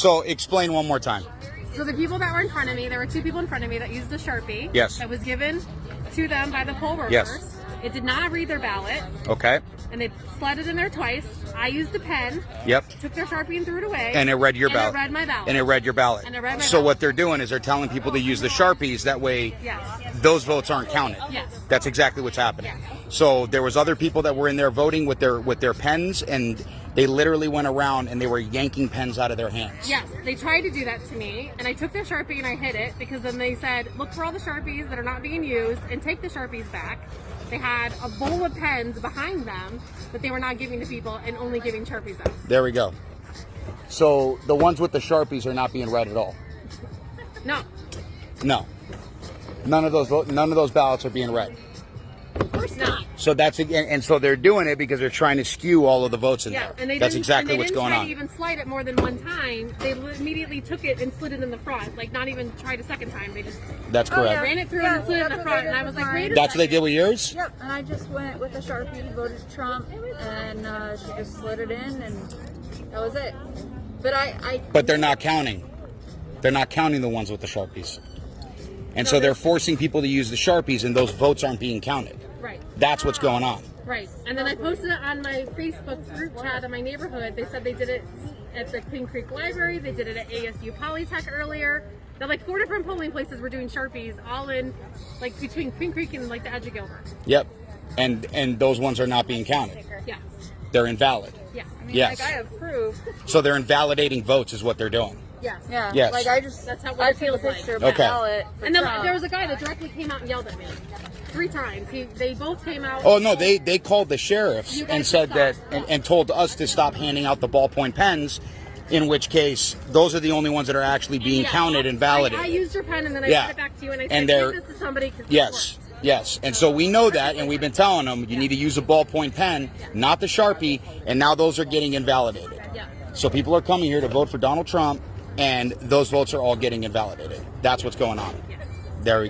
So explain one more time. So the people that were in front of me, there were two people in front of me that used a Sharpie. Yes. That was given to them by the poll workers. Yes. It did not read their ballot. Okay. And they slid it in there twice. I used a pen. Yep. Took their Sharpie and threw it away. And it read your ballot. And it read my ballot. And it read your ballot. And it read my so ballot. what they're doing is they're telling people to use the Sharpies. That way, Yes. those votes aren't counted. Yes. That's exactly what's happening. So there was other people that were in there voting with their pens, and they literally went around and they were yanking pens out of their hands. Yes, they tried to do that to me, and I took their Sharpie and I hid it because then they said, look for all the Sharpies that are not being used and take the Sharpies back. They had a bowl of pens behind them that they were not giving to people and only giving Sharpies out. There we go. So the ones with the Sharpies are not being read at all. No, No. None of those ballots are being read. of course not. So that's and so they're doing it because they're trying to skew all of the votes in Yeah, there. and they That's didn't, exactly and they what's didn't going try on. to even slide it more than one time. They immediately took it and slid it in the front, like not even tried a second time. They just That's correct. ran it through and slid it in the front, and I was like, wait a That's what they second. did with yours? Yep, and I just went with a Sharpie, voted Trump, and she just slid it in, and that was it. But But they're not counting. They're not counting the ones with the Sharpies. And so they're forcing people to use the Sharpies, and those votes aren't being counted. Right. That's what's going on. Right. And then I posted it on my Facebook group chat in my neighborhood. They said they did it at the Queen Creek Library. They did it at ASU Polytech earlier. That like 4 different polling places were doing Sharpies all in like between Queen Creek and like the edge of Gilbert. Yep. And those ones are not being counted. Yeah. They're invalid. Yeah. Yes. like I have proof. So they're invalidating votes is what they're doing. Yes. Yeah. Yes. Like I just That's how I it took a feels like. picture of my Okay. ballot. for And then Trump. there was a guy that directly came out and yelled at me 3 times. They both came out. Oh no, they called the sheriffs You guys and said stop. that and told us to stop handing out the ballpoint pens, in which case those are the only ones that are actually being Yeah. counted and validated. I used your pen and then I Yeah. sent it back to you and I And said, they're- give this to somebody because Yes, yes. And so we know that, and we've been telling them you need to use a ballpoint pen, not the Sharpie, and now those are getting invalidated. Yeah. So people are coming here to vote for Donald Trump, and those votes are all getting invalidated. That's what's going on. Yes. There we go.